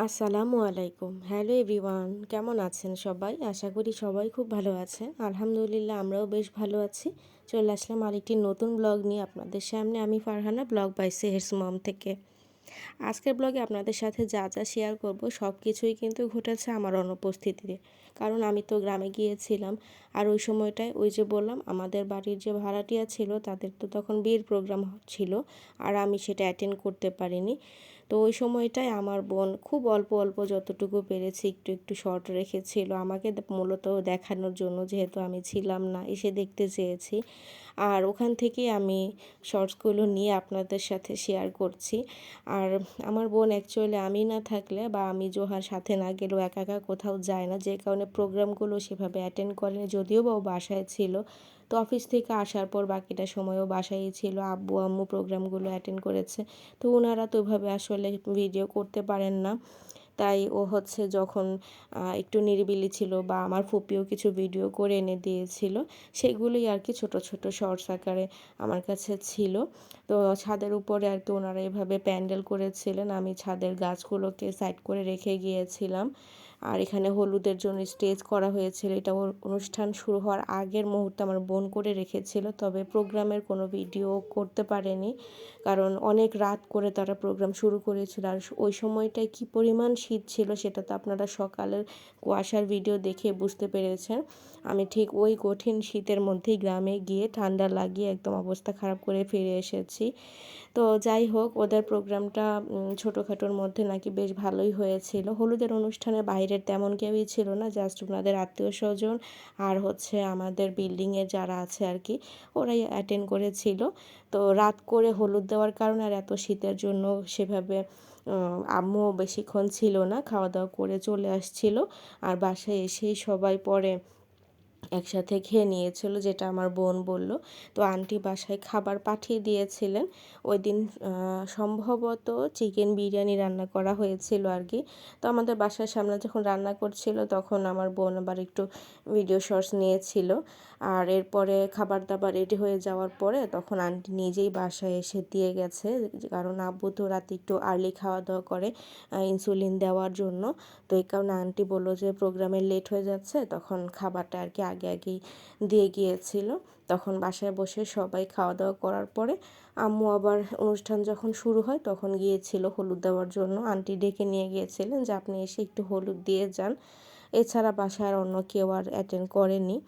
আসসালামু আলাইকুম। Hello everyone, কেমন আছেন সবাই? আশা করি সবাই খুব ভালো আছেন। আলহামদুলিল্লাহ আমরাও বেশ ভালো আছি। চলে আসলাম আরেকটি নতুন ব্লগ নিয়ে আপনাদের সামনে। আমি ফারহানা, ব্লগ বাই সেহেরস মম থেকে। আজকের ব্লগে আপনাদের সাথে যা যা শেয়ার করব সব কিছুই কিন্তু ঘটেছে আমার অনুপস্থিতিতে। কারণ আমি তো গ্রামে গিয়েছিলাম, আর ওই সময়টায় ওই যে বললাম আমাদের বাড়ির যে ভাড়াটিয়া ছিল তাদের তো তখন বিয়ের প্রোগ্রাম ছিল, আর আমি সেটা অ্যাটেন্ড করতে পারিনি। তো ওই সময়টায় আমার বোন খুব অল্প অল্প যতটুকু পেরেছি একটু একটু শর্ট রেখেছিল আমাকে মূলত দেখানোর জন্য, যেহেতু আমি ছিলাম না, এসে দেখতে চেয়েছি। আর ওখান থেকে আমি শর্টসগুলো নিয়ে আপনাদের সাথে শেয়ার করছি। আর আমার বোন অ্যাকচুয়ালি আমি না থাকলে বা আমি জোহার সাথে না গেলেও একা একা কোথাও যায় না, যে কারণে প্রোগ্রামগুলো সেভাবে অ্যাটেন্ড করেনি, যদিও বা ও বাসায় ছিল। তো অফিস থেকে আসার পর বাকিটা সময়ও বাসায়ই ছিল, আব্বু আম্মু প্রোগ্রামগুলো অ্যাটেন্ড করেছে। তো ওনারা তো ওইভাবে আসলে ভিডিও করতে পারেন না, তাই ও হচ্ছে যখন একটু নিরিবিলি ছিল বা আমার ফুপিও কিছু ভিডিও করে এনে দিয়েছিল, সেগুলোই আর কি ছোট ছোট শর্টস আকারে আমার কাছে ছিল। তো ছাদের উপরে আর কি ওনারা এভাবে প্যান্ডেল করেছিলেন, আমি ছাদের গাছগুলোকে সাইড করে রেখে গিয়েছিলাম। আর এখানে হলুদের জন্য স্টেজ করা হয়েছিল, এটা অনুষ্ঠান শুরু হওয়ার আগের মুহূর্তে আমার বোন করে রেখেছিল, তবে প্রোগ্রামের কোনো ভিডিও করতে পারেনি, কারণ অনেক রাত করে তারা প্রোগ্রাম শুরু করেছিল। আর ওই সময়টায় কি পরিমাণ শীত ছিল সেটা তো আপনারা সকালের কুয়াশার ভিডিও দেখে বুঝতে পেরেছেন। আমি ঠিক ওই কঠিন শীতের মধ্যেই গ্রামে গিয়ে ঠান্ডা লাগিয়ে একদম অবস্থা খারাপ করে ফিরে এসেছি। তো যাই হোক, ওদের প্রোগ্রামটা ছোটোখাটোর মধ্যে নাকি বেশ ভালোই হয়েছিল। হলুদের অনুষ্ঠানে বাইরের তেমন কেউই ছিল না, জাস্ট ওনাদের আত্মীয় স্বজন আর হচ্ছে আমাদের বিল্ডিংয়ে যারা আছে আর কি, ওরাই অ্যাটেন্ড করেছিল। তো রাত করে হলুদ দেওয়ার কারণে আর এত শীতের জন্য সেভাবে আম্মুও বেশিক্ষণ ছিল না, খাওয়া দাওয়া করে চলে আসছিল। আর বাসায় এসেই সবাই পরে একসাথে খেয়ে নিয়েছিল, যেটা আমার বোন বলল। তো আন্টি বাসায় খাবার পাঠিয়ে দিয়েছিলেন ওই দিন। সম্ভবত চিকেন বিরিয়ানি রান্না করা হয়েছিল আর কি। তো আমাদের বাসার সামনে যখন রান্না করছিল তখন আমার বোন আবার একটু ভিডিও শর্টস নিয়েছিল। আর এরপরে খাবার দাবার রেডি হয়ে যাওয়ার পরে তখন আন্টি নিজেই বাসায় এসে দিয়ে গেছে, কারণ আব্বু তো রাতে একটু আর্লি খাওয়া দাওয়া করে ইনসুলিন দেওয়ার জন্য। তো এই কারণে আন্টি বললো যে প্রোগ্রামে লেট হয়ে যাচ্ছে, তখন খাবারটা আর কি আগে আগেই দিয়ে গিয়েছিল। তখন বাসায় বসে সবাই খাওয়া দাওয়া করার পরে আম্মু আবার অনুষ্ঠান যখন শুরু হয় তখন গিয়েছিল হলুদ দেওয়ার জন্য। আন্টি ডেকে নিয়ে গিয়েছিলেন যে আপনি এসে একটু হলুদ দিয়ে যান। এছাড়া বাসায় আর অন্য কেউ আর অ্যাটেন্ড করেনি।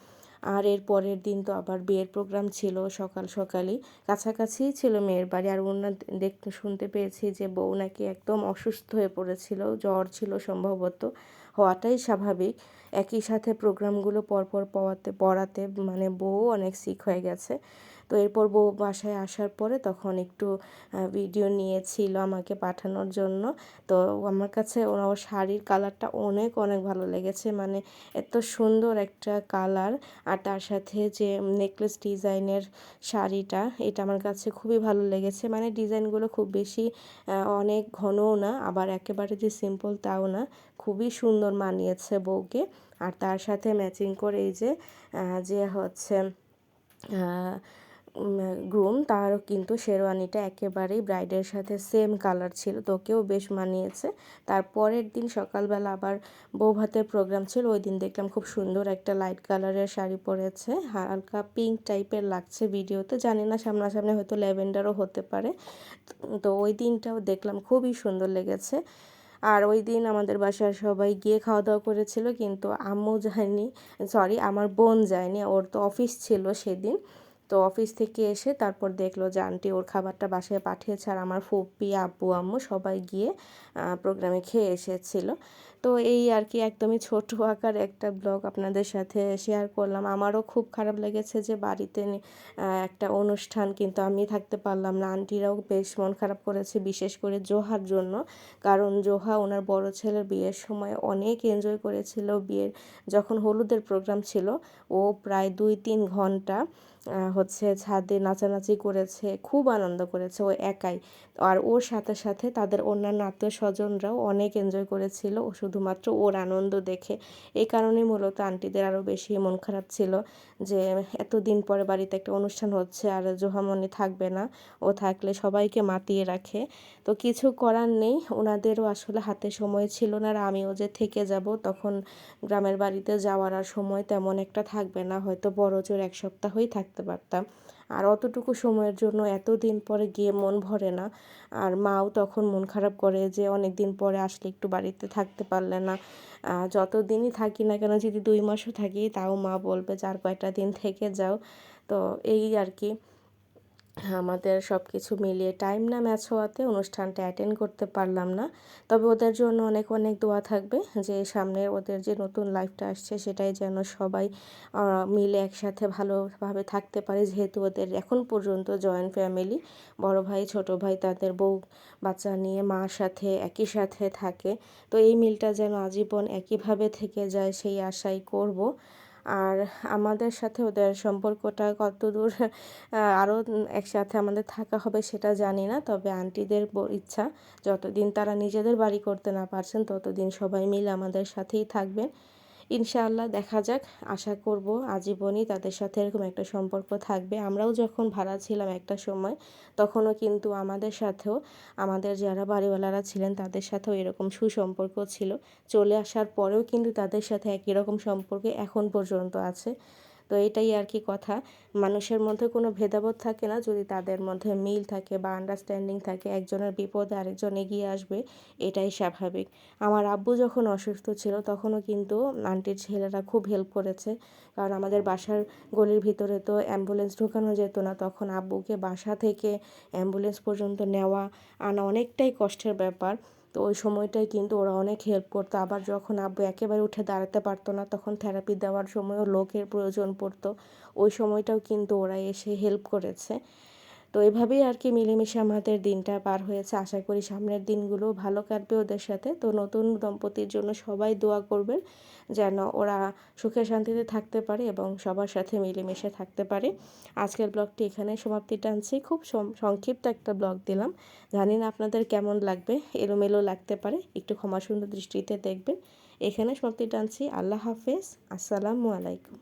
আর এর পরের দিন তো আবার বিয়ের প্রোগ্রাম ছিল সকাল সকালই, কাছাকাছিই ছিল মেয়ের বাড়ি। আর ওনার দেখতে শুনতে পেয়েছি যে বউ নাকি একদম অসুস্থ হয়ে পড়েছিল, জ্বর ছিল সম্ভবত, হওয়াটাই স্বাভাবিক। একই সাথে প্রোগ্রামগুলো পরপর পড়াতে মানে বউ অনেক সিক হয়ে গেছে। তো এরপর বউ বাসায় আসার পরে তখন একটু ভিডিও নিয়েছিল আমাকে পাঠানোর জন্য। তো আমার কাছে ওর শাড়ির কালারটা অনেক অনেক ভালো লেগেছে, মানে এত সুন্দর একটা কালার। আর তার সাথে যে নেকলেস ডিজাইনের শাড়িটা, এটা আমার কাছে খুবই ভালো লেগেছে। মানে ডিজাইনগুলো খুব বেশি অনেক ঘনও না, আবার একেবারে যে সিম্পল তাও না, খুবই সুন্দর মানিয়েছে বউকে। আর তার সাথে ম্যাচিং করে এই যে যে হচ্ছে গ্রুম, তারও কিন্তু শেরওয়ানিটা একেবারেই ব্রাইডের সাথে সেম কালার ছিল, তোকেও বেশ মানিয়েছে। তার পরের দিন সকালবেলা আবার বউ ভাতের প্রোগ্রাম ছিল, ওই দিন দেখলাম খুব সুন্দর একটা লাইট কালারের শাড়ি পরেছে, হালকা পিঙ্ক টাইপের লাগছে ভিডিওতে, জানি না সামনাসামনি হয়তো ল্যাভেন্ডারও হতে পারে। তো ওই দিনটাও দেখলাম খুবই সুন্দর লেগেছে। আর ওই দিন আমাদের বাসায় সবাই গিয়ে খাওয়া দাওয়া করেছিল, কিন্তু আম্মু যায়নি, সরি আমার বোন যায়নি, ওর তো অফিস ছিল সেদিন। তো অফিস থেকে এসে তারপর দেখলো যে আন্টি ওর খাবারটা বাসায় পাঠিয়েছে, আর আমার ফুপি আব্বু আম্মু সবাই গিয়ে প্রোগ্রামে খেয়ে এসেছিল। তো এই আর কি একদমই ছোট আকার একটা ব্লগ আপনাদের সাথে শেয়ার করলাম। আমারও খুব খারাপ লেগেছে যে বাড়িতে একটা অনুষ্ঠান কিন্তু আমি থাকতে পারলাম না। আন্টিরাও বেশ মন খারাপ করেছে, বিশেষ করে জোহার জন্য, কারণ জোহা ওনার বড় ছেলের বিয়ের সময় অনেক এনজয় করেছিল। বিয়ের যখন হলুদের প্রোগ্রাম ছিল ও প্রায় 2-3 ঘন্টা হচ্ছে ছাদে নাচানাচি করেছে, খুব আনন্দ করেছে ও একাই। আর ওর সাথে সাথে তাদের অন্যান্য আত্মীয় স্বজনরাও অনেক এনজয় করেছিল। ও শুধু শুধুমাত্র ওর আনন্দ দেখে। এই কারণেই মূলত আন্টিদের আরও বেশি মন খারাপ ছিল যে এতদিন পরে বাড়িতে একটা অনুষ্ঠান হচ্ছে আর জোহামনি থাকবে না, ও থাকলে সবাইকে মাতিয়ে রাখে। তো কিছু করার নেই, ওনাদেরও আসলে হাতে সময় ছিল না, আর আমিও যে থেকে যাব তখন গ্রামের বাড়িতে যাওয়ার আর সময় তেমন একটা থাকবে না, হয়তো বড়জোর 1 সপ্তাহই থাকতে পারতাম। আর অতটুকু সময়ের জন্য এতদিন পরে গিয়ে মন ভরে না। আর মাও তখন মন খারাপ করে যে অনেক দিন পরে আসলে একটু বাড়িতে থাকতে পারলে না। যত দিনই থাকি না কেন, যদি 2 মাসও থাকি তাও মা বলবে যে আর কয়টা দিন থেকে যাও। তো এই আর কি, আমাদের সব কিছু মিলিয়ে টাইম না ম্যাচ হওয়াতে অনুষ্ঠানটা অ্যাটেন্ড করতে পারলাম না। তবে ওদের জন্য অনেক অনেক দোয়া থাকবে যে সামনে ওদের যে নতুন লাইফটা আসছে সেটাই যেন সবাই মিলে একসাথে ভালোভাবে থাকতে পারে, যেহেতু ওদের এখন পর্যন্ত জয়েন্ট ফ্যামিলি, বড় ভাই ছোট ভাই তাদের বউ বাচ্চা নিয়ে মার সাথে একই সাথে থাকে। তো এই মিলটা যেন আজীবন একইভাবে থেকে যায় সেই আশাই করব। আর আমাদের সাথে ওদের সম্পর্কটা কতদূর আরও একসাথে আমাদের থাকা হবে সেটা জানি না, তবে আন্টিদের ইচ্ছা যতদিন তারা নিজেদের বাড়ি করতে না পারছেন ততদিন সবাই মিলে আমাদের সাথেই থাকবেন। ইনশাআল্লাহ দেখা যাক, আশা করব আজীবনই তাদের সাথে এরকম একটা সম্পর্ক থাকবে। আমরাও যখন ভাড়া ছিলাম একটা সময়, তখনও কিন্তু আমাদের সাথেও, আমাদের যারা বাড়িওয়ালারা ছিলেন তাদের সাথেও এরকম সুসম্পর্ক ছিল। চলে আসার পরেও কিন্তু তাদের সাথে একই রকম সম্পর্ক এখন পর্যন্ত আছে। তো এটাই আর কি কথা, মানুষের মধ্যে কোনো ভেদাভেদ থাকে না যদি তাদের মধ্যে মিল থাকে বা আন্ডারস্ট্যান্ডিং থাকে, একজনের বিপদে আরেকজন এগিয়ে আসবে, এটাই স্বাভাবিক। আমার আব্বু যখন অসুস্থ ছিল তখনও কিন্তু আন্টির ছেলেরা খুব হেল্প করেছে, কারণ আমাদের বাসার গলির ভিতরে তো অ্যাম্বুলেন্স ঢোকানো যেত না, তখন আব্বুকে বাসা থেকে অ্যাম্বুলেন্স পর্যন্ত নেওয়া আনা অনেকটাই কষ্টের ব্যাপার। তো ওই সময়টায় কিন্তু ওরা অনেক হেল্প করতো। আবার যখন আব্বু একেবারে উঠে দাঁড়াতে পারতো না তখন থেরাপি দেওয়ার সময়ও লোকের প্রয়োজন পড়তো, ওই সময়টাও কিন্তু ওরা এসে হেল্প করেছে। তো এভাবেই আর কি মিলেমিশে আমাদের দিনটা পার হয়েছে। আশা করি সামনের দিনগুলো ভালো কাটবে ওদের সাথে। তো নতুন দম্পতির জন্য সবাই দোয়া করবেন যেন ওরা সুখে শান্তিতে থাকতে পারে এবং সবার সাথে মিলেমিশে থাকতে পারে। আজকের ব্লগটি এখানে সমাপ্তি টানছি, খুব সংক্ষিপ্ত একটা ব্লগ দিলাম। জানি না আপনাদের কেমন লাগবে, এলোমেলো লাগতে পারে, একটু ক্ষমা সুন্দর দৃষ্টিতে দেখবেন। এখানে সমাপ্তি টানছি। আল্লাহ হাফেজ, আসসালামু আলাইকুম।